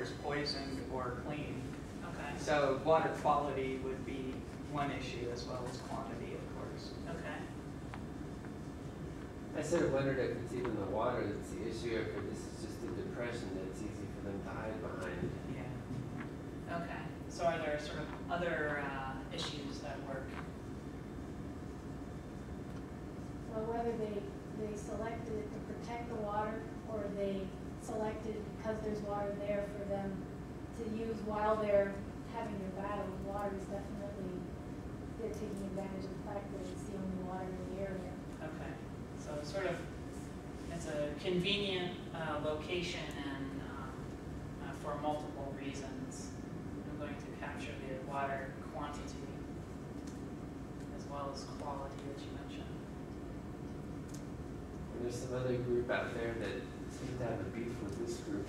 is poisoned or clean. Okay. So water quality would be one issue as well as quantity, of course. Okay. I sort of wondered if it's even the water that's the issue, or if this is just a depression that's easy for them to hide behind. Yeah. Okay. So are there sort of other issues that work? Well, whether they selected it to protect the water, or they selected because there's water there for them to use while they're having their battle. Water is definitely, they're taking advantage of the fact that it's the only water in the area. Okay. So sort of, it's a convenient location and for multiple reasons. I'm going to capture the water quantity as well as quality that you mentioned. And there's some other group out there that seems to have a beef with this group.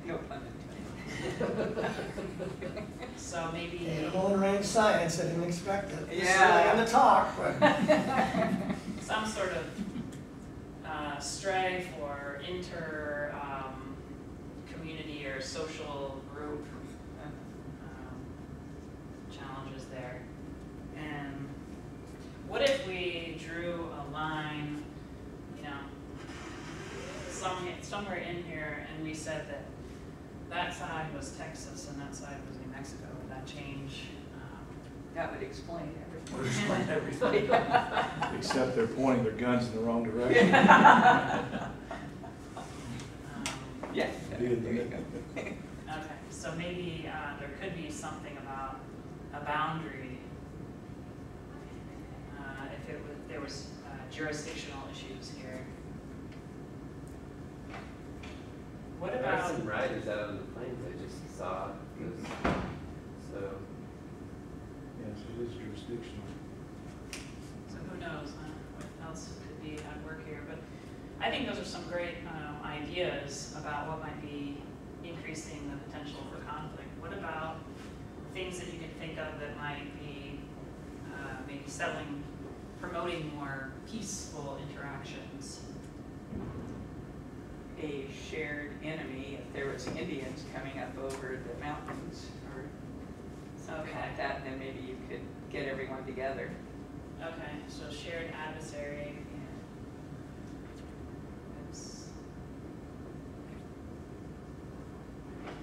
No pun intended. So maybe Animal and range science, I didn't expect it. Yeah. On the talk, but some sort of strife or inter community or social group challenges there. And what if we drew a line, you know, somewhere in here, and we said that that side was Texas and that side was New Mexico? Would that change? That would explain everything. Would explain everything. Except they're pointing their guns in the wrong direction. Yeah. There you go. Okay, so maybe there could be something about a boundary if there was jurisdictional issues here. What There are about some riders out on the plains I just saw. So Yes, it is jurisdictional. So who knows what else could be at work here? But I think those are some great ideas about what might be increasing the potential for conflict. What about things that you can think of that might be maybe promoting more peaceful interactions? A shared enemy, if there was Indians coming up over the mountains or something Okay. like that, then maybe you could get everyone together. Okay, so shared adversary.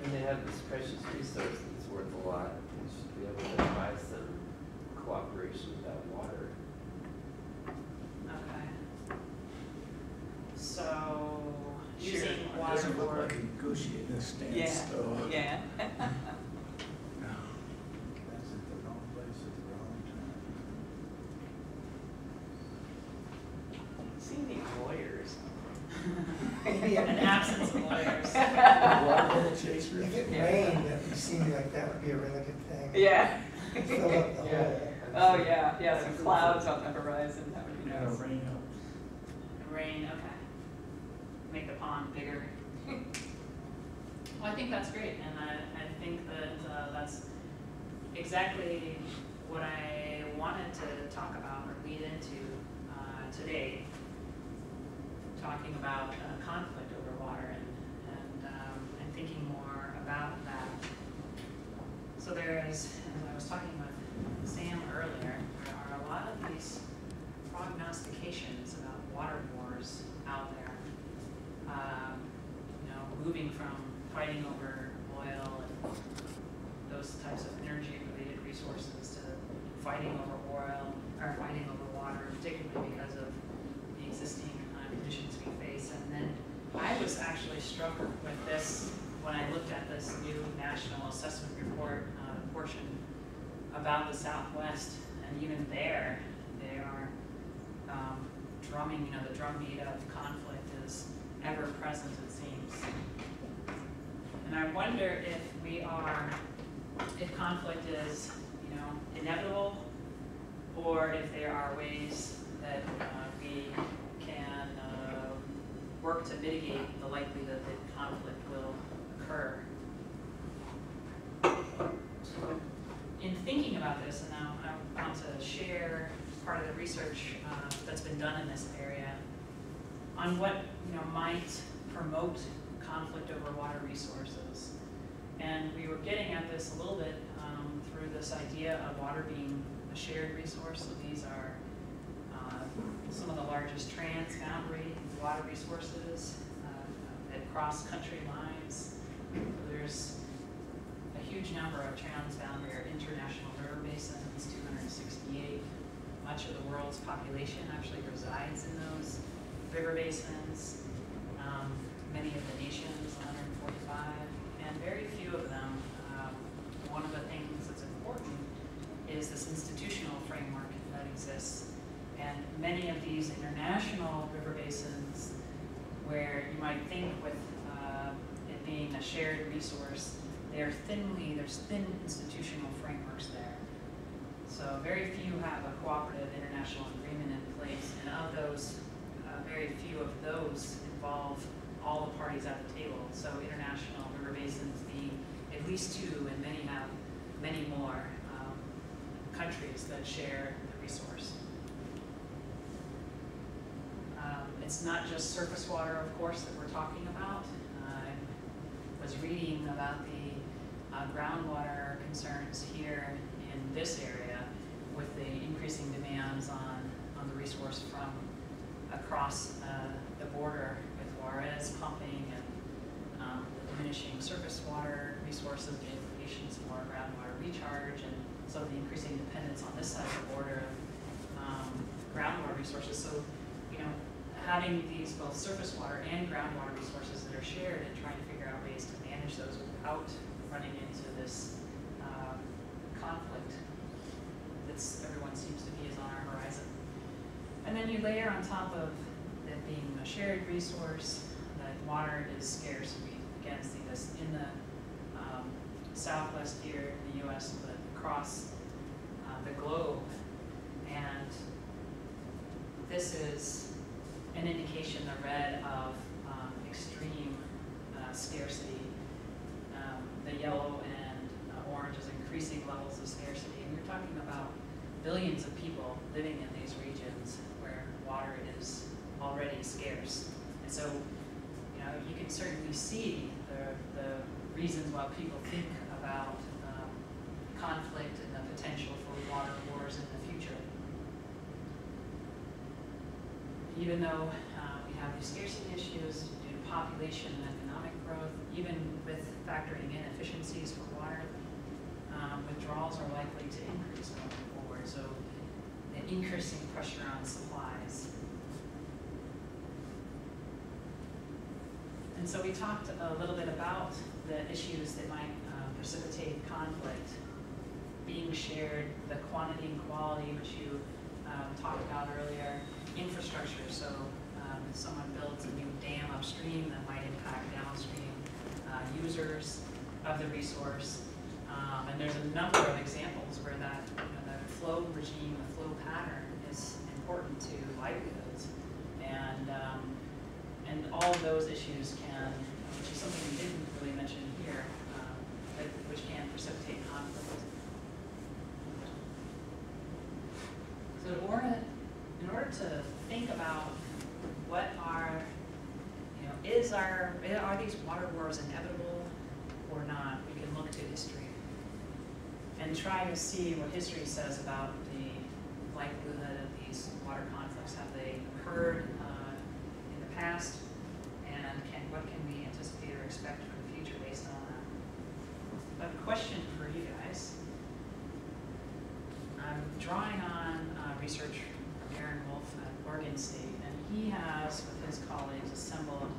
and they have this precious resource that's worth a lot. We should be able to buy some cooperation with that water. Okay. So Sure. using It water doesn't look for like negotiating a stance. Yeah, though. yeah. That's at the wrong place at the wrong time. See any lawyers? an absence of lawyers. Water chaser. if it Yeah. rained, that would seem like that would be a really good thing. Yeah. Fill up the Yeah. hole. Oh, yeah, some clouds on the horizon, that would be Yeah, nice. rain helps. Rain, okay. Make the pond bigger. Well, I think that's great, and I think that that's exactly what I wanted to talk about or lead into today, talking about conflict over water and thinking more about that. So there is, as I was talking with Sam earlier, there are a lot of these prognostications about water wars out there. You know, moving from fighting over oil and those types of energy-related resources to fighting over oil or fighting over water, particularly because of the existing conditions we face. And then I was actually struck with this when I looked at this new National Assessment Report portion about the Southwest, and even there, they are drumming, you know, the drumbeat of conflict is ever present, it seems. And I wonder if conflict is, you know, inevitable, or if there are ways that we can work to mitigate the likelihood that conflict will occur. In thinking about this, and now I want to share part of the research that's been done in this area on what might promote conflict over water resources. And we were getting at this a little bit through this idea of water being a shared resource. So these are some of the largest transboundary water resources that cross country lines. So there's a huge number of transboundary or international river basins, 268. Much of the world's population actually resides in those river basins. Many of the nations, 145, and very few of them. One of the things that's important is this institutional framework that exists. And many of these international river basins, where you might think with it being a shared resource, there's thin institutional frameworks there. So very few have a cooperative international agreement in place, and of those, very few of those involve all the parties at the table. So international river basins being at least two, and many have many more countries that share the resource. It's not just surface water, of course, that we're talking about. I was reading about the groundwater concerns here in this area with the increasing demands on the resource from across the border with Juarez pumping and diminishing surface water resources, the implications for groundwater recharge, and some of the increasing dependence on this side of the border of groundwater resources. So, you know, having these both surface water and groundwater resources that are shared and trying to figure out ways to manage those without running into this conflict that's everyone seems to be is on our horizon. And then you layer on top of it being a shared resource that water is scarce. We again see this in the Southwest here in the U.S., but across the globe. And this is an indication, the red, of extreme scarcity. The yellow and orange is increasing levels of scarcity. And we're talking about billions of people living in these regions where water is already scarce. And so, you know, you can certainly see the reasons why people think about conflict and the potential for water wars in the future. Even though we have these scarcity issues due to population and economic growth, even with factoring in efficiencies for water, withdrawals are likely to increase going forward. So an increasing pressure on supplies. And so we talked a little bit about the issues that might precipitate conflict being shared, the quantity and quality, which you talked about earlier, infrastructure. So if someone builds a new dam upstream, that might impact downstream users of the resource. And there's a number of examples where that the flow regime, the flow pattern is important to livelihoods. And all of those issues can, which is something we didn't really mention here, which can precipitate conflict. So in order to think about what are, are these water wars inevitable or not, we can look to history and try to see what history says about the likelihood of these water conflicts. Have they occurred in the past, and what can we anticipate or expect for the future based on that? A question for you guys. I'm drawing on research from Aaron Wolf at Oregon State, and he has, with his colleagues, assembled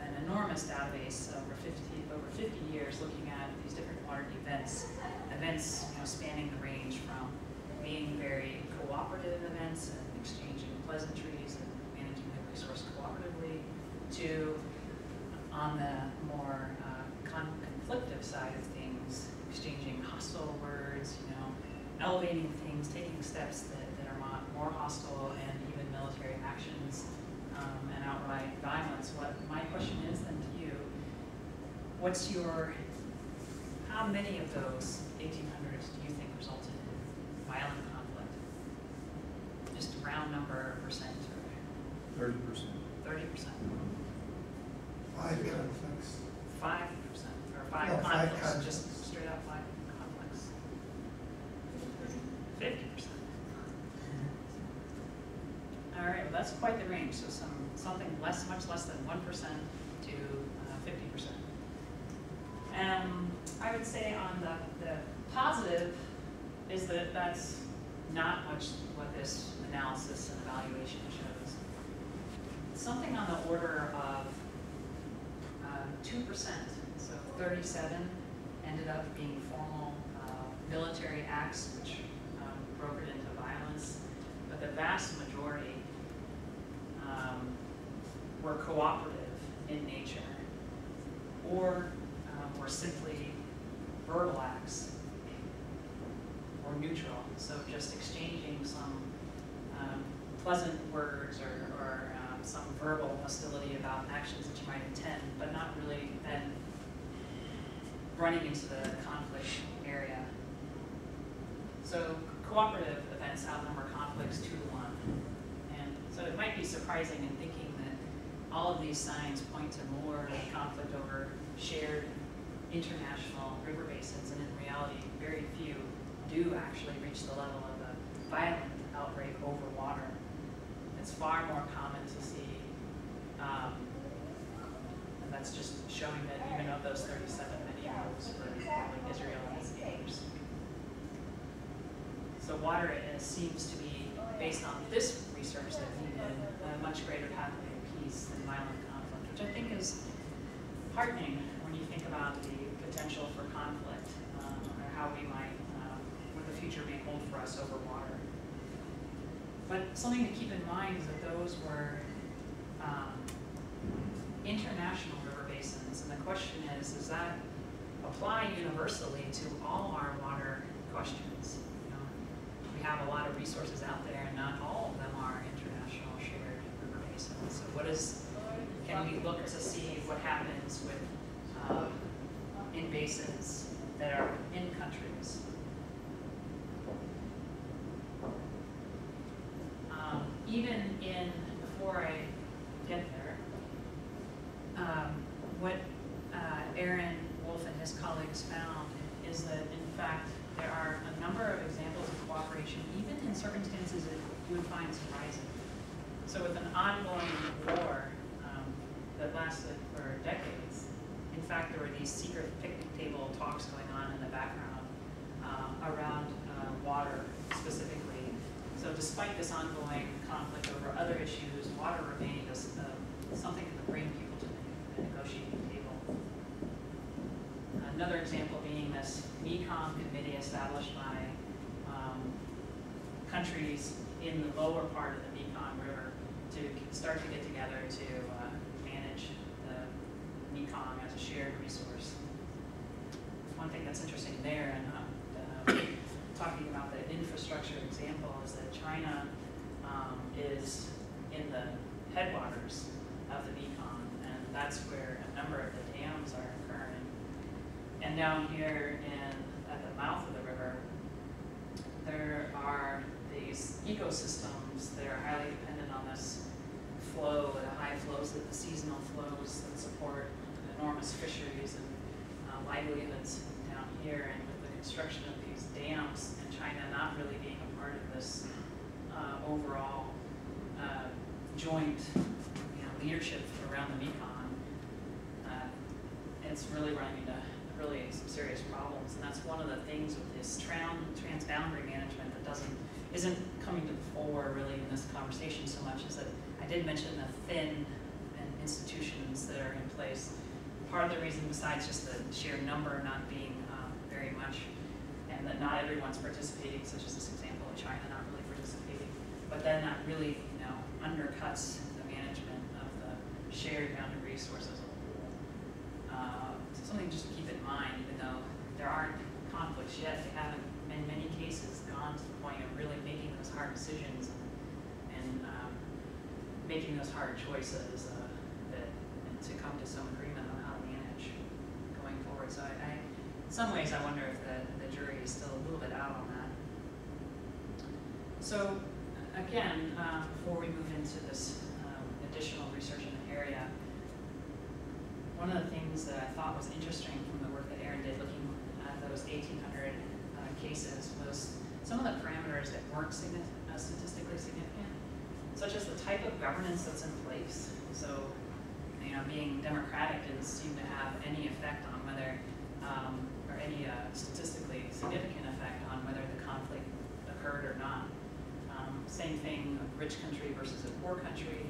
an enormous database over 50 years looking at these different water events spanning the range from being very cooperative events and exchanging pleasantries and managing the resource cooperatively to, on the more conflictive side of things, exchanging hostile words, elevating things, taking steps that are more hostile, and even military actions and outright violence. What my question is then to you, how many of those 1800s do you think resulted in violent conflict? Just a round number, percent, or 30%. 30%. 5 conflicts. 5%, or five No, 5 conflicts. that's quite the range. So something much less than 1% to 50%. I would say on the positive is that that's not much what this analysis and evaluation shows. Something on the order of 2%, so 37 ended up being formal military acts which brokered into violence, but the vast majority were cooperative in nature, or were simply verbal acts, or neutral, so just exchanging some pleasant words or some verbal hostility about actions that you might intend, but not really then running into the conflict area. So cooperative events outnumber conflicts 2 to 1. And so it might be surprising in thinking that all of these signs point to more conflict over shared international river basins, and in reality, very few do actually reach the level of a violent outbreak over water. It's far more common to see, and that's just showing that even of those 37, many of those were like Israel and its neighbors. So water seems to be, based on this research that we did, a much greater pathway of peace than violent conflict, which I think is heartening when you think about the potential for conflict, or how we might, what the future may hold for us over water. But something to keep in mind is that those were international river basins, and the question is, does that apply universally to all our water questions? You know, we have a lot of resources out there, and not all of them are international shared river basins. So can we look to see what happens with in basins that are in countries? Even before I get there, what Aaron Wolf and his colleagues found is that, in fact, there are a number of examples of cooperation, even in circumstances that you would find surprising. So with an ongoing war that lasted for decades, in fact, there were these secret picnic table talks going on in the background around water specifically. So despite this ongoing conflict over other issues, water remained something that could bring people to the negotiating table. Another example being this Mekong committee established by countries in the lower part of the Mekong River to start to get together to manage the Mekong as a shared resource. One thing that's interesting there, and talking about the infrastructure example, is that China is in the headwaters of the Mekong, and that's where a number of the dams are occurring. And down here at the mouth of the river, there are these ecosystems that are highly dependent on this flow, the high flows, the seasonal flows that support enormous fisheries and livelihoods down here. And with the construction of these dams, and China not really being a part of this overall joint leadership around the Mekong, it's really running into some serious problems. And that's one of the things with this transboundary management that isn't coming to the fore really in this conversation so much, is that I did mention the thin institutions that are in place. Part of the reason, besides just the sheer number not being very much, and that not everyone's participating, such as this example of China not really participating, but then that really undercuts the management of the shared boundary resources as a whole. So something just to keep in mind, even though there aren't conflicts yet, they haven't in many cases gone to the point of really making those hard decisions and making those hard choices and to come to some agreement on how to manage going forward. So in some ways I wonder if the jury is still a little bit out on that. So again, before we move into this additional research in the area, one of the things that I thought was interesting from the work that Aaron did looking at those 1,800 cases was some of the parameters that weren't statistically significant. such as the type of governance that's in place. So, being democratic didn't seem to have any effect on whether, or any statistically significant effect on whether the conflict occurred or not. Same thing, a rich country versus a poor country,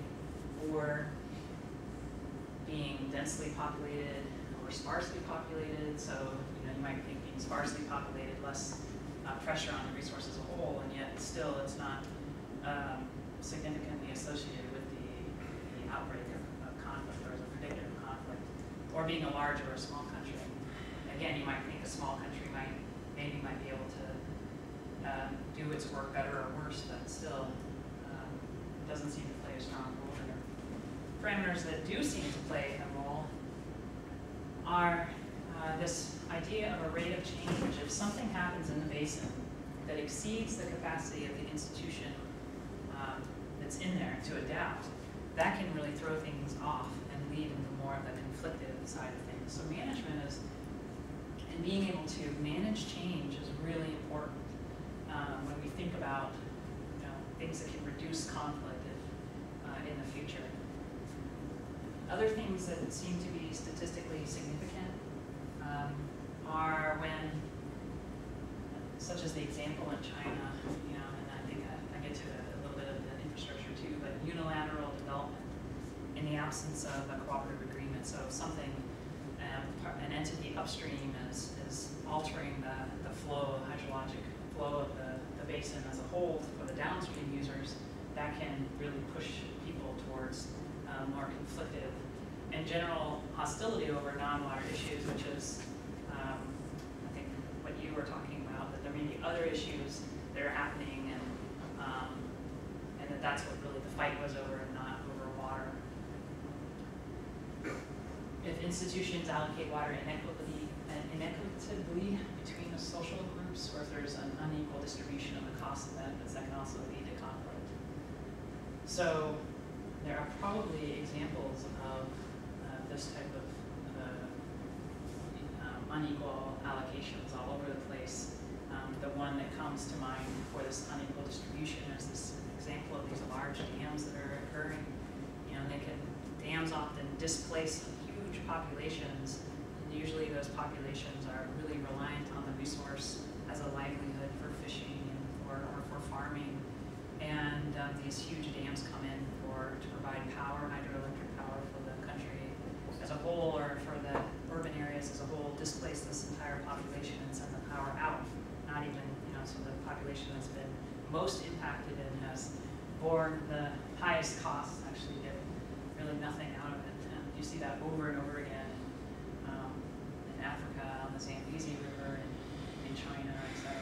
or being densely populated or sparsely populated. So, you might think being sparsely populated, less pressure on the resource as a whole, and yet still it's not significantly associated with the outbreak of conflict, or as a predictor of conflict, or being a large or a small country. Again, you might think a small country might be able to do its work better or worse, but still doesn't seem to play a strong role there. Parameters that do seem to play a role are this idea of a rate of change. If something happens in the basin that exceeds the capacity of the institution that's in there to adapt, that can really throw things off and lead into more of the conflicted side of things. So management is, and being able to manage change is really important when we think about things that can reduce conflict in the future. Other things that seem to be statistically significant are when, such as the example in China, and I think I get to a little bit of the infrastructure too, but unilateral development in the absence of a cooperative agreement. So if something, an entity upstream is altering the flow, hydrologic flow of the basin as a whole for the downstream users, that can really push people towards more conflicted and general hostility over non-water issues, which is, I think, what you were talking about, that there may be other issues that are happening, and that's what really the fight was over, and not over water. If institutions allocate water inequitably between the social groups, or if there's an unequal distribution of the costs and benefits, that can also lead to conflict. So there are probably examples of this type of unequal allocations all over the place. The one that comes to mind for this unequal distribution is this example of these large dams that are occurring. Dams often displace huge populations, and usually those populations are really reliant on the resource as a livelihood for fishing or for farming. And these huge dams come in to provide power, hydroelectric power for the country as a whole, or for the urban areas as a whole, displace this entire population and send the power out. Not even, so the population that's been most impacted and has borne the highest costs actually get really nothing out of it. And you see that over and over again in Africa, on the Zambezi River, in China, etc.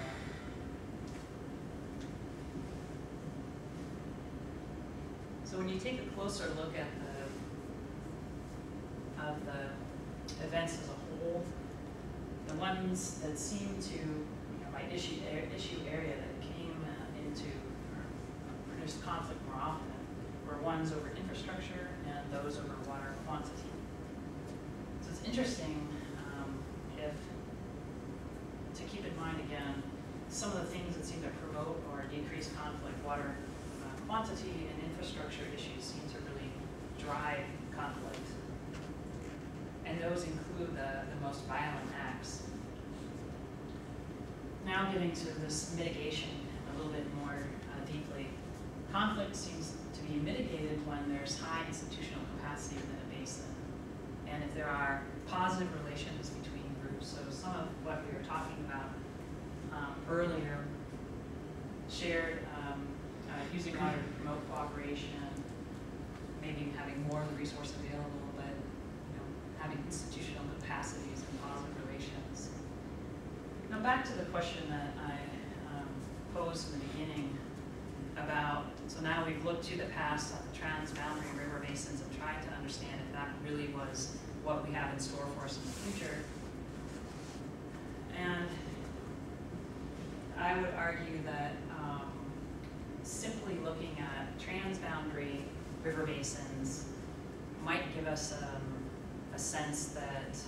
So when you take a closer look at the events as a whole, the ones that seem to, by issue area that came into or produced conflict more often, were ones over infrastructure and those over water quantity. So it's interesting to keep in mind again some of the things that seem to promote or decrease conflict. Water quantity and infrastructure issues seem to really drive conflict. And those include the most violent acts. Now getting to this mitigation a little bit more deeply. Conflict seems to be mitigated when there's high institutional capacity within a basin, and if there are positive relations between groups. So some of what we were talking about earlier, shared using water to promote cooperation, maybe having more of the resource available, but having institutional capacities and positive relations. Now back to the question that I posed in the beginning about, so now we've looked to the past at the transboundary river basins and tried to understand if that really was what we have in store for us in the future. And I would argue that simply looking at transboundary river basins might give us a sense that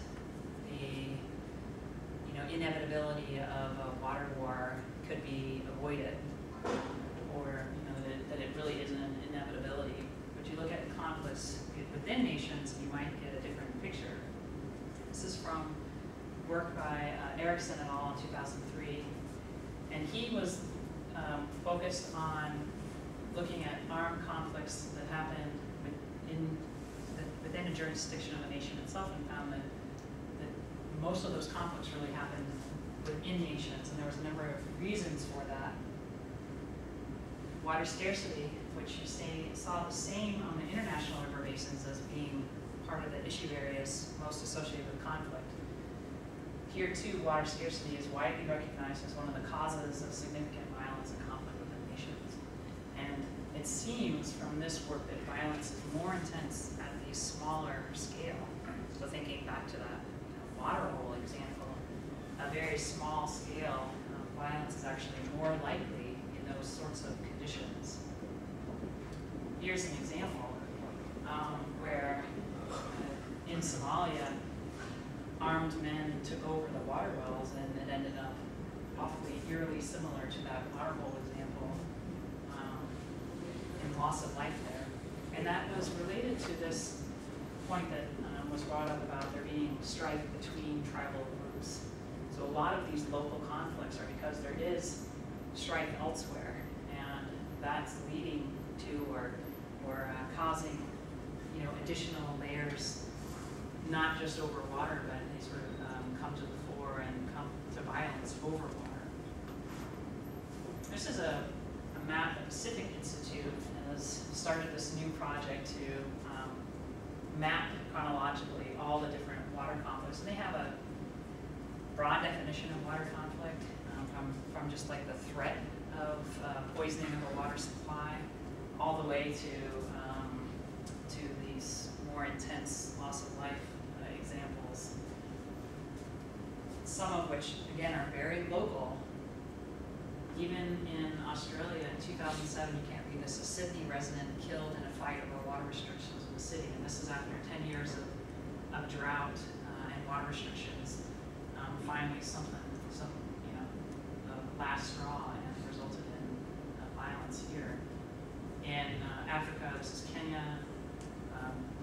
the inevitability of a water war could be avoided, or that it really isn't an inevitability. was within nations, you might get a different picture. This is from work by Erickson et al. In 2003, and he was focused on looking at armed conflicts that happened within a jurisdiction of a nation itself, and found that most of those conflicts really happened within nations, and there was a number of reasons for that. Water scarcity, which you saw the same on the international river basins as being part of the issue areas most associated with conflict. Here too, water scarcity is widely recognized as one of the causes of significant violence and conflict within nations. And it seems from this work that violence is more intense at the smaller scale. So thinking back to that water hole example, a very small scale violence is actually more likely in those sorts of conditions. Here's an example where in Somalia, armed men took over the water wells, and it ended up awfully eerily similar to that water hole example, in loss of life there. And that was related to this point that was brought up about there being strife between tribal groups. So a lot of these local conflicts are because there is strife elsewhere, and that's leading to or causing, additional layers, not just over water, but they sort of come to the fore and come to violence over water. This is a map the Pacific Institute has started this new project to map chronologically all the different water conflicts. And they have a broad definition of water conflict from just like the threat of poisoning of a water supply all the way to these more intense loss of life examples. Some of which, again, are very local. Even in Australia in 2007, you can't read this, a Sydney resident killed in a fight over water restrictions in the city. And this is after 10 years of drought and water restrictions. Finally, some last straw, and resulted in violence here. In Africa, this is Kenya,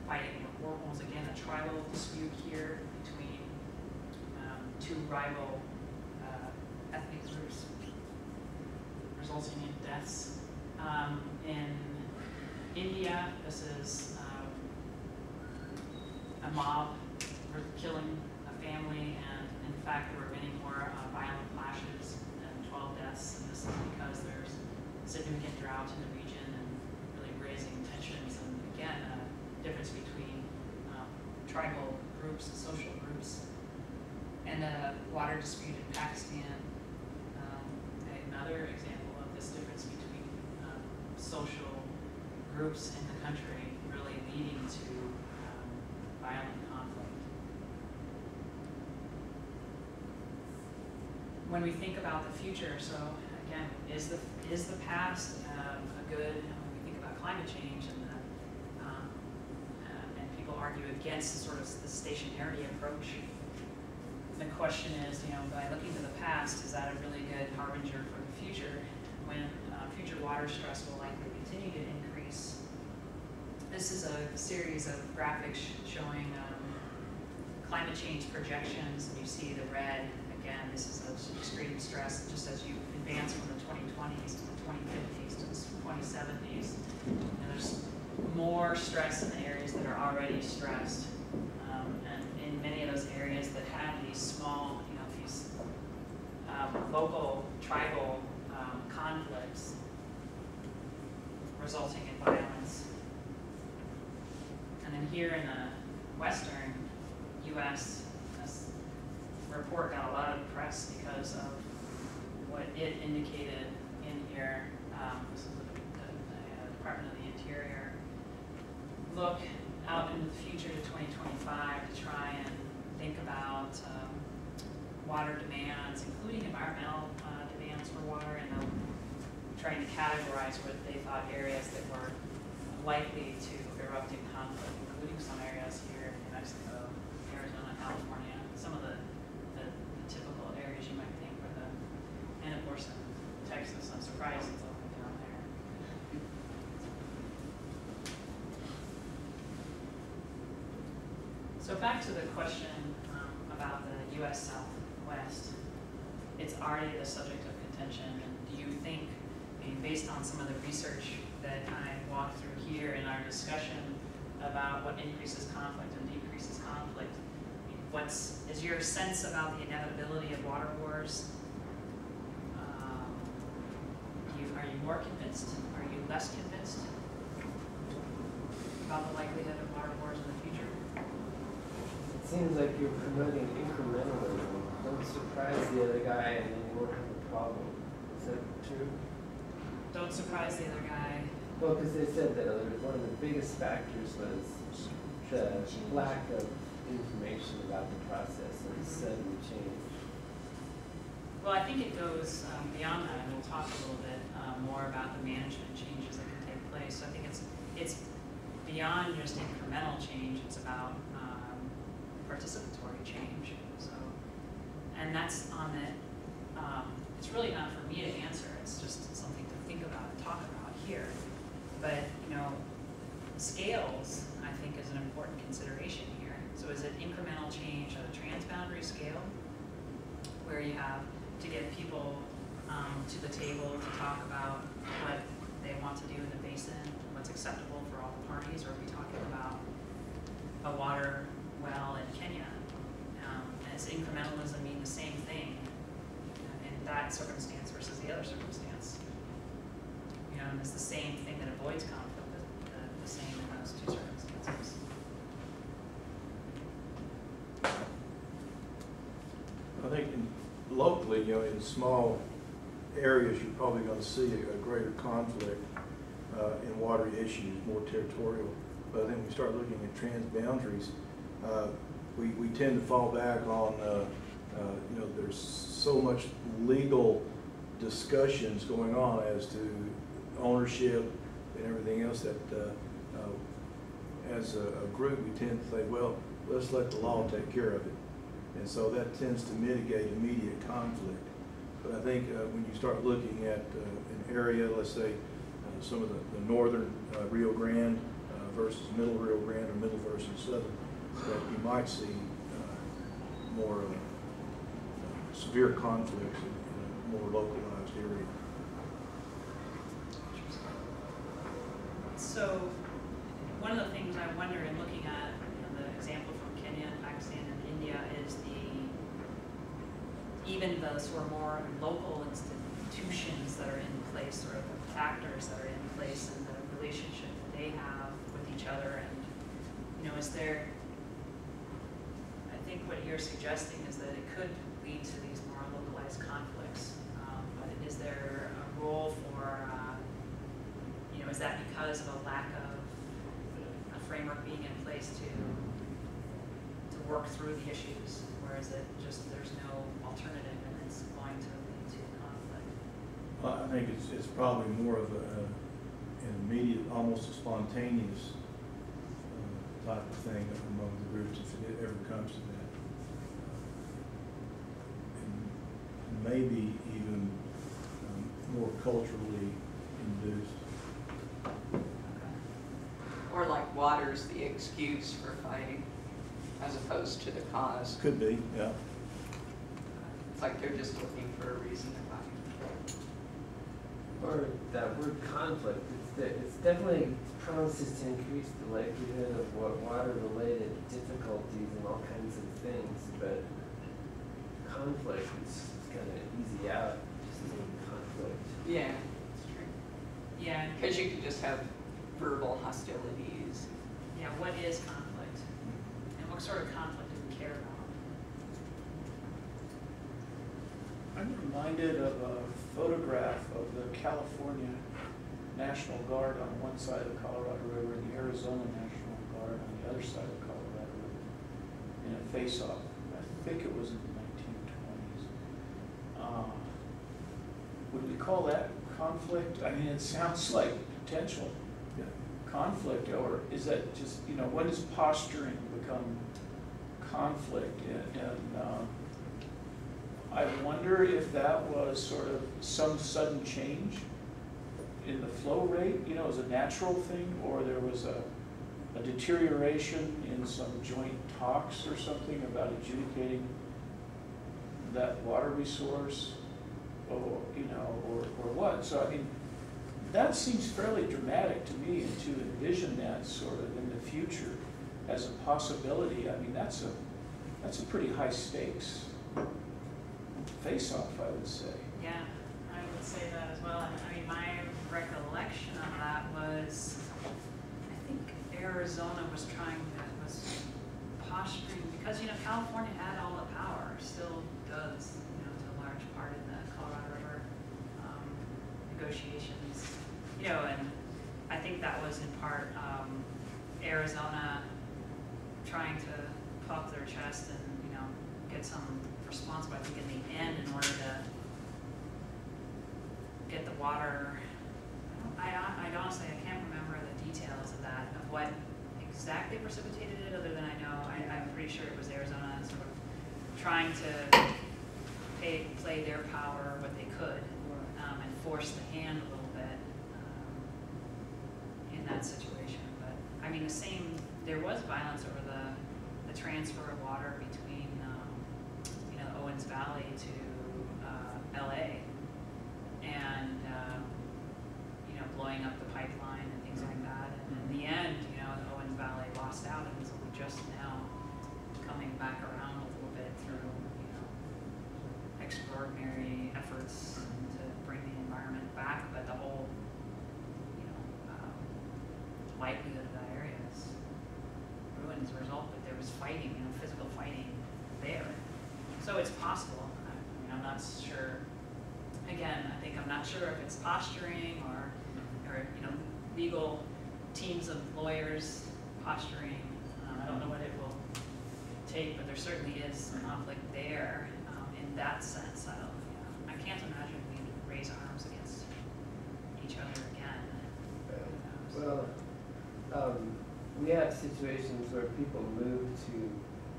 fighting over waterholes. Again, a tribal dispute here between two rival ethnic groups, resulting in deaths. In India, this is a mob killing a family, and in fact there were many more violent clashes and 12 deaths, and this is because there's significant drought in the region and really raising tensions, and again, a difference between tribal groups and social groups. And a water dispute in Pakistan, another example of this difference between social groups in the country really leading to violent conflict. When we think about the future, so again, is the past a good, when we think about climate change and people argue against sort of the stationarity approach. The question is, by looking to the past, is that a really good harbinger for the future when future water stress will likely continue to increase? This is a series of graphics showing climate change projections, and you see the red. Again, this is extreme stress just as you advance from the 2020s to the 2050s to the 2070s. And there's more stress in the areas that are already stressed. And in many of those areas that have these small, these local tribal conflicts resulting in violence. And then here in the western U.S., this report got a lot of press because of what it indicated in here. This is the Department of the Interior. Look out into the future to 2025 to try and think about water demands, including environmental demands for water, and trying to categorize what they thought areas that were likely to erupt in conflict, including some areas here in New Mexico, Arizona, California, some of the typical areas you might think were and of course in Texas, I'm surprised it's all down there. So back to the question about the US Southwest, it's already the subject of contention, and do you think, I mean, based on some of the research that I walked through here in our discussion about what increases conflict and decreases conflict, I mean, is your sense about the inevitability of water wars? Are you more convinced? Are you less convinced about the likelihood of water wars in the future? It seems like you're promoting incrementalism. Don't surprise the other guy and then you won't have a problem. Is that true? Don't surprise the other guy. Well, because they said that one of the biggest factors was the lack of information about the process and the sudden change. Well, I think it goes beyond that, and we'll talk a little bit more about the management changes that can take place. So I think it's beyond just incremental change. It's about participatory change. So, and that's on the. It's really not for me to answer. It's just something to think about and talk about here. But you know, scales I think is an important consideration here. So is it incremental change at a transboundary scale, where you have to get people to the table to talk about what they want to do in the basin, what's acceptable for all the parties, or are we talking about a water well in Kenya? Does incrementalism mean the same thing in that circumstance versus the other circumstance? You know, and it's the same thing that avoids conflict, the same in those two circumstances. I think locally, you know, in small areas, you're probably going to see a greater conflict in water issues, more territorial. But I think when we start looking at transboundaries, we tend to fall back on, you know, there's so much legal discussions going on as to ownership and everything else that as a group we tend to say, well, let's let the law take care of it. And so that tends to mitigate immediate conflict. But I think when you start looking at an area, let's say some of the northern Rio Grande versus middle Rio Grande or middle versus southern, that you might see more severe conflicts in a more localized area. So one of the things I wonder in looking at the example from Kenya, Pakistan, and India is even the sort of more local institutions that are in place, or the factors that are in place, and the relationship that they have with each other. And you know, is there? I think what you're suggesting is that it could lead to these more localized conflicts. But is there a role for? You know, is that because of a lack of a framework being in place to work through the issues, or is it just there's no alternative and it's going to lead to conflict? Well, I think it's probably more of an immediate, almost a spontaneous type of thing among the groups, if it ever comes to that. And maybe even more culturally induced. Or like water's the excuse for fighting as opposed to the cause. Could be, yeah. It's like they're just looking for a reason to fight. Or that word conflict, it's definitely promises to increase the likelihood of water-related difficulties and all kinds of things, but conflict is kind of easy out, just saying conflict. Yeah, that's true. Yeah. Because you could just have verbal hostilities. Yeah. What is conflict, and what sort of conflict do we care about? I'm reminded of a photograph of the California National Guard on one side of the Colorado River and the Arizona National Guard on the other side of the Colorado River in a face-off. I think it was in the 1920s. Would we call that conflict? I mean, it sounds like potential conflict, or is that just, you know, when does posturing become conflict? And I wonder if that was sort of some sudden change in the flow rate, you know, as a natural thing, or there was a a deterioration in some joint talks or something about adjudicating that water resource, or, you know, or what? So, I mean, that seems fairly dramatic to me, and to envision that sort of in the future as a possibility. I mean, that's a pretty high stakes face-off, I would say. Yeah, I would say that as well. And I mean, my recollection of that was, I think Arizona was posturing, because, you know, California had all the power, still does, you know, to a large part in the Colorado River negotiations, you know, and I think that was in part Arizona trying to puff their chest and, you know, get some response, but I think in the end, in order to get the water, I honestly, I can't remember the details of that, of what exactly precipitated it, other than I know, I'm pretty sure it was Arizona sort of trying to play their power what they could, and force the hand a little bit in that situation. But I mean, there was violence over the transfer of water between you know, Owens Valley to LA, and you know, blowing up the pipeline and things like that. And in the end, you know, the Owens Valley lost out, and is only just now coming back around a little bit through, you know, extraordinary efforts to bring the environment back. But the whole, you know, livelihood of that area is ruined as a result. But there was fighting, you know, physical fighting there. So it's possible. I mean, I'm not sure. Again, I think I'm not sure if it's posturing or you know, legal teams of lawyers posturing. I don't know what it will take, but there certainly is conflict there in that sense. I can't imagine we'd raise arms against each other again. Well, we have situations where people move to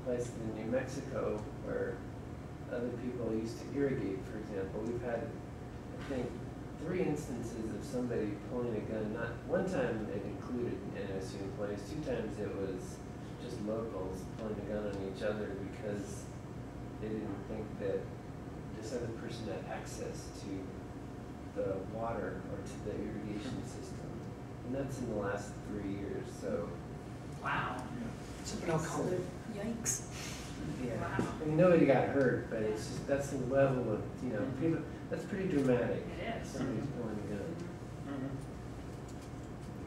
places in New Mexico where other people used to irrigate, for example. We've had, I think, 3 instances of somebody pulling a gun. Not one time it included NSU employees. 2 times it was just locals pulling a gun on each other because they didn't think that this other person had access to the water or to the irrigation system. And that's in the last 3 years. So. Wow. Yikes. Yeah, Wow. I mean, nobody got hurt, but it's just, that's the level of, you know, people, that's pretty dramatic. It is. Somebody's pulling a gun.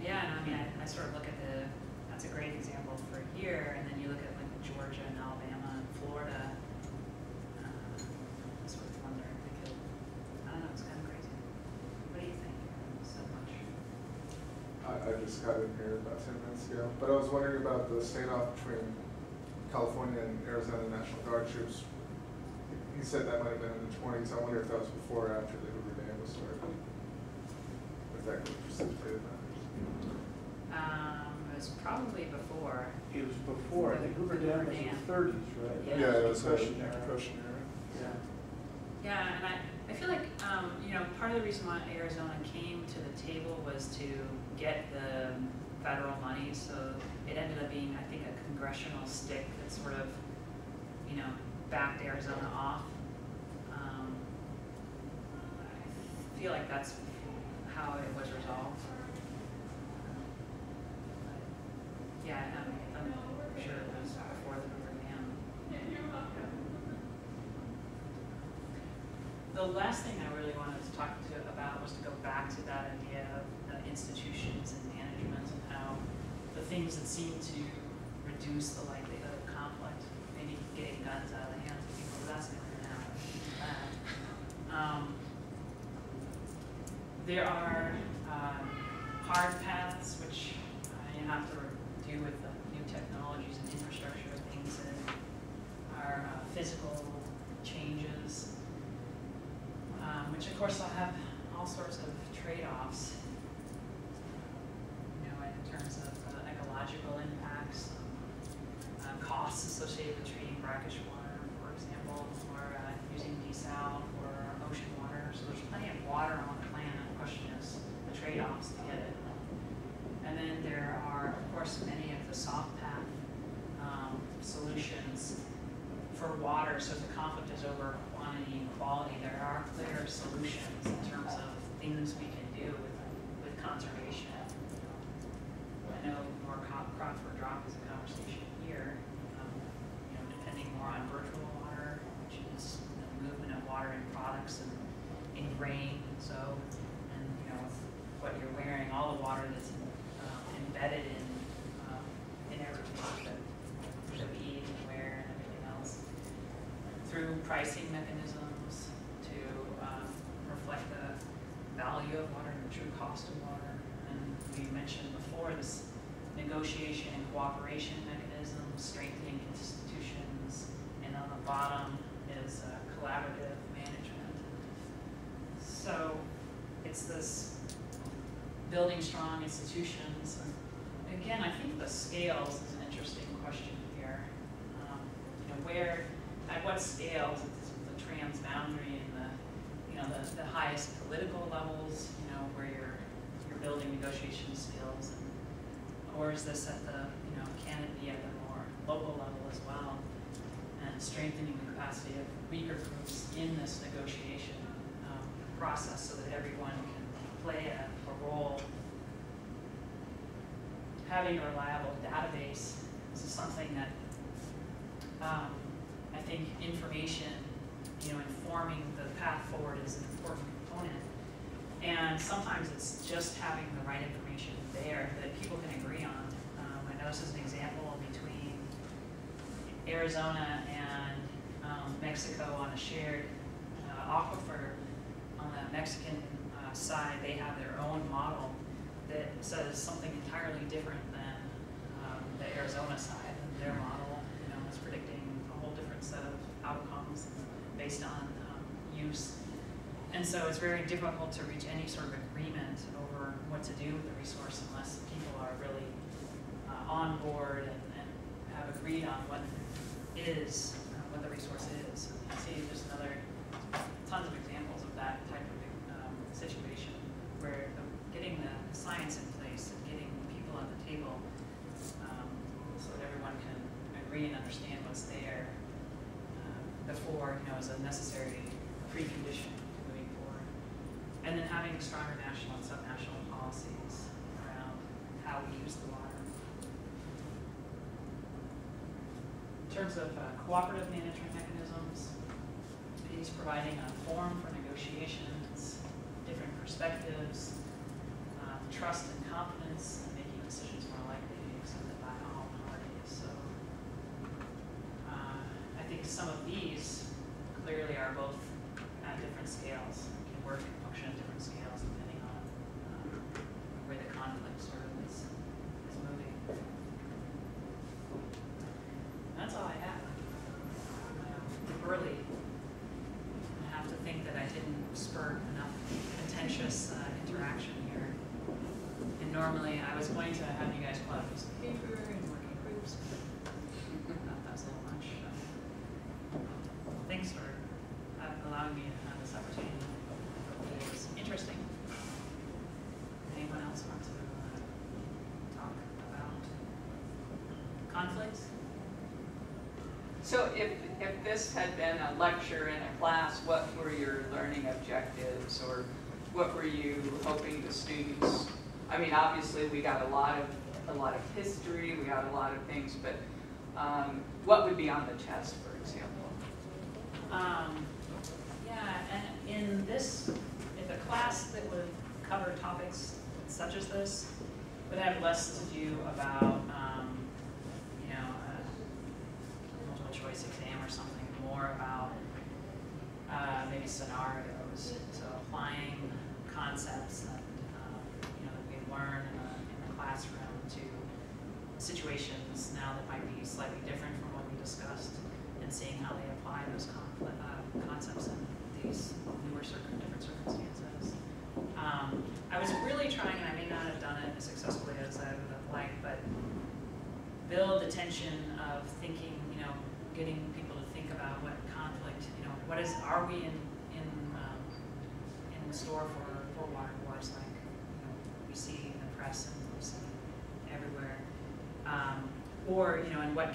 Yeah, and I mean, I sort of look at that's a great example for here, and then you look at like Georgia and Alabama and Florida. I sort of wonder if we could, I don't know, it's kind of crazy. What do you think? So much. I just got in here about 10 minutes ago, but I was wondering about the standoff between California and Arizona National Guard troops. He said that might have been in the 20s. I wonder if that was before or after the Hoover Dam was started. If that could have precipitated that. It was probably before. It was before, I think Hoover Dam was in the 30s, right? Yeah. It was Depression the era. Depression era. Yeah, and I feel like, you know, part of the reason why Arizona came to the table was to get the federal money, so it ended up being, I think, a congressional stick that sort of, you know, backed Arizona off. I feel like that's how it was resolved. Yeah, I'm sure it was before the Hoover Dam. The last thing I really wanted to talk about was to go back to that idea of institutions and management and how the things that seem to reduce the likelihood of conflict, maybe getting guns out of the hands of people, that's never going to happen. There are hard paths which you have to do with the new technologies and infrastructure, things that are physical changes, which of course will have all sorts of trade-offs, you know, in terms of ecological impacts, costs associated with treating brackish water, for example, or using desal for ocean water. So there's plenty of water on the planet. The question is the trade-offs to get it. And then there are, of course, many of the conflict is over quantity and quality, there are clear solutions in terms of things we can do with conservation. I know more crop for drop is a conversation here, depending more on virtual water, which is the movement of water in products and in grain, so, and what you're wearing, all the water that's embedded in everything that we eat and wear and everything else, through pricing mechanisms to reflect the value of water and the true cost of water. And we mentioned before this negotiation and cooperation mechanisms, strengthening institutions, and on the bottom is collaborative management. So it's this building strong institutions. And again, I think the scales is an interesting question here. At what scales is the transboundary and the highest political levels, where you're building negotiation skills, or is this at the, can it be at the more local level as well, and strengthening the capacity of weaker groups in this negotiation process so that everyone can play a role. Having a reliable database is something that I think information, informing the path forward is an important component. And sometimes it's just having the right information there that people can agree on. I know this is an example between Arizona and Mexico on a shared aquifer. On the Mexican side, they have their own model that says something entirely different than the Arizona side. And their model, is predicting a whole different set of outcomes based on use. And so it's very difficult to reach any sort of agreement over what to do with the resource unless people are really on board and have agreed on what the resource is. You see, there's tons of examples of that type of situation where getting the science in place and getting people at the table so that everyone can agree and understand what's there before, is a necessary precondition to moving forward. And then having stronger national and subnational policies around how we use the water. In terms of cooperative management mechanisms, these providing a forum for negotiations, different perspectives, trust and confidence, and making decisions more likely to be accepted by all parties. So I think some of these clearly are both at different scales, can work and function at different scales depending on where the conflict sort of is moving. That's all I have. Early. I have to think that I didn't spur enough contentious interaction here. And normally I was going to have you guys pull out a piece of paper and work in groups, but I thought that was a little much. Thanks for allowing me to have this opportunity. It was interesting. Anyone else want to talk about conflicts? So if this had been a lecture in a class, what were your learning objectives, or what were you hoping the students, I mean, obviously we got a lot of history, we got a lot of things, but what would be on the test, for example? Yeah, and in this, if a class that would cover topics such as this would have less to do about, multiple choice exam or something, more about maybe scenarios. So applying concepts that that we learn in the classroom to situations now that might be slightly different from what we discussed, and seeing how they apply those concepts in these newer different circumstances. I was really trying, and I may not have done it as successfully as I would have liked, but build the tension of thinking, getting people to think about what conflict, are we in store for water wars like we see in the press and we see everywhere, or and what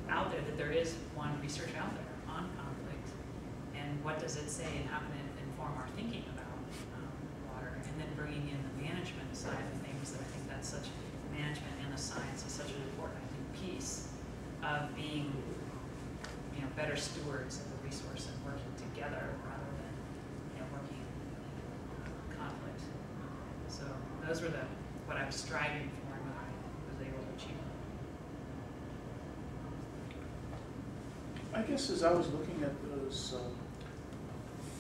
out there, that there is one research out there on conflict, and what does it say, and how can it inform our thinking about water, and then bringing in the management side of things. That I think that's such, management and the science is such an important, I think, piece of being, you know, better stewards of the resource and working together rather than, you know, working in conflict. So those were what I was striving for and what I was able to achieve. I guess as I was looking at those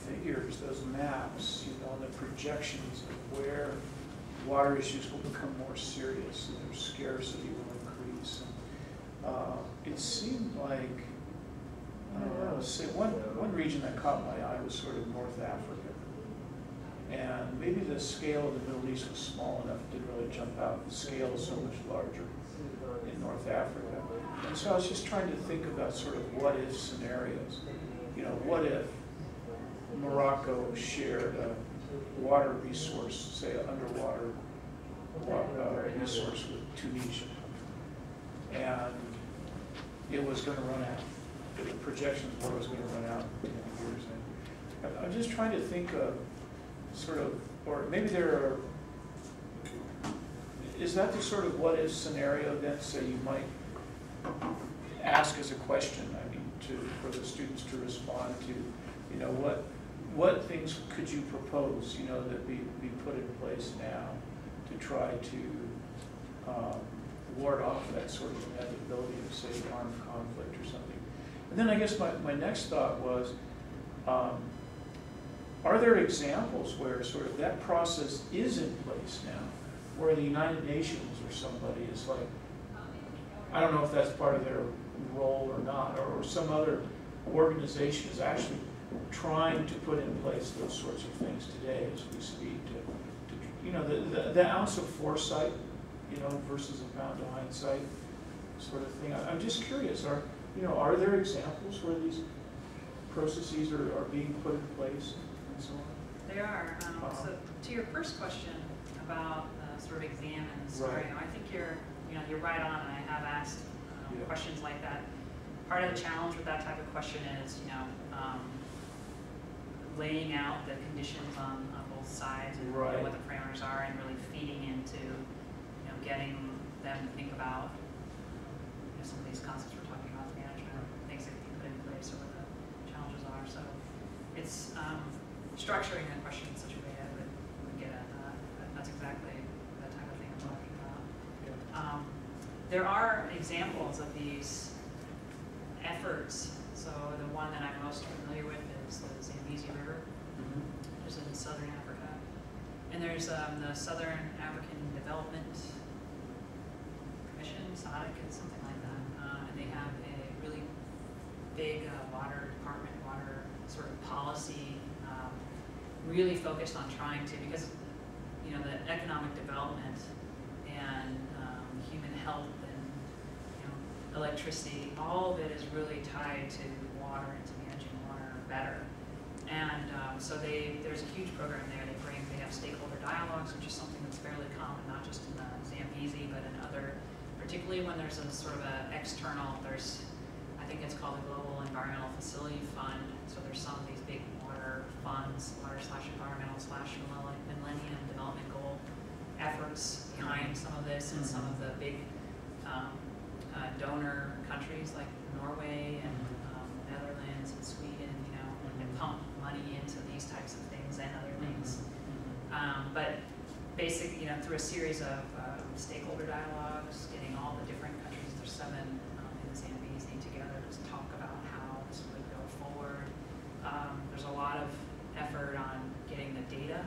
figures, those maps, you know, the projections of where water issues will become more serious and their scarcity will increase. And, it seemed like, say one region that caught my eye was sort of North Africa. And maybe the scale of the Middle East was small enough, it didn't really jump out. The scale is so much larger in North Africa. And so I was just trying to think about sort of what if scenarios. You know, what if Morocco shared a water resource, say an underwater resource with Tunisia, and it was going to run out. The projections were it was going to run out in 10 years. And I'm just trying to think of sort of, or maybe there are, is that the sort of what if scenario then, say you might ask as a question, I mean, for the students to respond to, you know, what things could you propose, you know, that be put in place now to try to ward off that sort of inevitability of, say, armed conflict or something. And then I guess my next thought was, are there examples where sort of that process is in place now, where the United Nations or somebody is like, I don't know if that's part of their role or not, or some other organization is actually trying to put in place those sorts of things today as we speak to you know, the ounce of foresight, you know, versus a pound of hindsight sort of thing. I'm just curious, are there examples where these processes are being put in place and so on? There are. So to your first question about sort of examine the scenario, Right. I think you're right on, and I have asked questions like that. Part of the challenge with that type of question is, you know, laying out the conditions on both sides and Right. what the parameters are, and really feeding into, you know, getting them to think about, you know, some of these concepts we're talking about, management, things that can be put in place, or what the challenges are. So it's structuring the question in such a way that would get at that. That's exactly the type of thing I'm talking about. Yeah. There are examples of these efforts. So the one that I'm most familiar with is the Zambezi River, which is in southern Africa. And there's the Southern African Development Commission, SADC, it's something like that. And they have a really big water department, water sort of policy, really focused on trying to, because, you know, the economic development and human health and, you know, electricity, all of it is really tied to water and to managing water better. And so there's a huge program there. They have stakeholder dialogues, which is something that's fairly common, not just in the Zambezi, but in other, particularly when there's a sort of a external, I think it's called the Global Environmental Facility Fund. So there's some of these big water funds, water/environmental/Millennium Development Goal efforts behind some of this, and some of the big donor countries like Norway and Netherlands and Sweden, you know, and pump money into these types of things and other things. But basically, you know, through a series of stakeholder dialogues, getting all the different countries, there's 7 in the Zambezi together to talk about how this would go forward. There's a lot of effort on getting the data.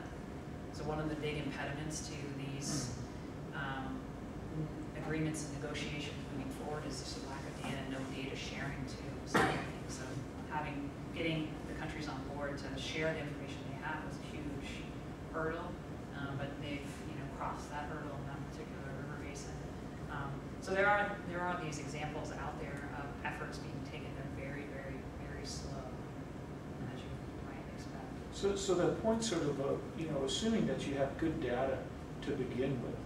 So one of the big impediments to these agreements and negotiations moving forward is just a lack of data, no data sharing to some of the things. So getting the countries on board to share the information they have was a huge hurdle, but they've, you know, crossed that hurdle in that particular river basin. So there are these examples out there of efforts being taken. They're very, very, very slow, as you might expect. So that point sort of, you know, assuming that you have good data to begin with,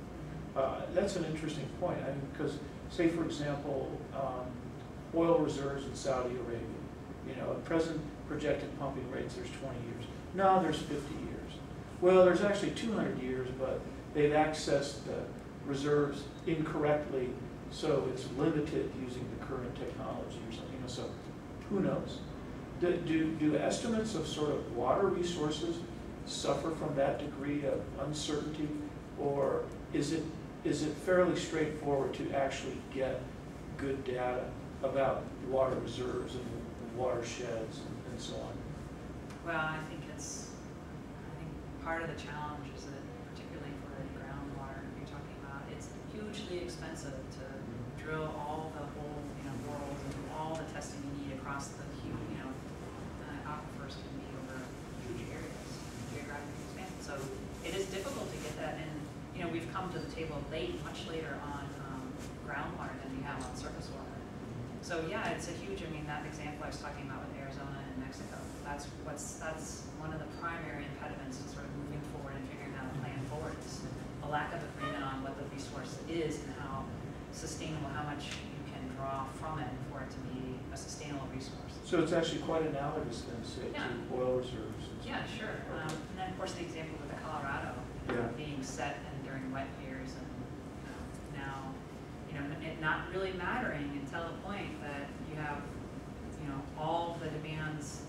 that's an interesting point. I mean, because say, for example, oil reserves in Saudi Arabia. You know, at present projected pumping rates, there's 20 years. No, there's 50 years. Well, there's actually 200 years, but they've accessed the reserves incorrectly, so it's limited using the current technology or something. You know, so who knows? Do estimates of sort of water resources suffer from that degree of uncertainty, or is it fairly straightforward to actually get good data about water reserves and watersheds and so on? Well, I think part of the challenge is that, particularly for groundwater you're talking about, it's hugely expensive to drill all the whole, boreholes and do all the testing you need across the huge, aquifers can be over huge areas, geographically expansive. So it is difficult to get that, and we've come to the table much later on groundwater than we have on surface water. So yeah, it's a huge. That example I was talking about with Arizona and Mexico. That's one of the primary impediments to sort of moving forward and figuring out a plan forward. Is a lack of agreement on what the resource is and how sustainable, how much you can draw from it for it to be a sustainable resource. So it's actually quite analogous then, say, Yeah. to oil reserves. Yeah, sure. And then of course the example with the Colorado being set and during wet years, and now it not really mattering until the point that you have all the demands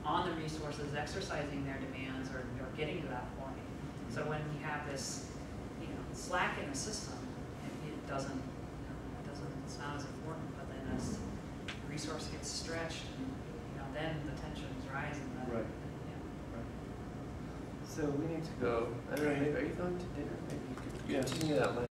on the resources exercising their demands or getting to that point. So when you have this slack in the system, it doesn't it's not as important. But then as the resource gets stretched, and then the tensions rise and the Right. So we need to go. I don't know, maybe, are you going to dinner? Maybe you could Yes. continue that.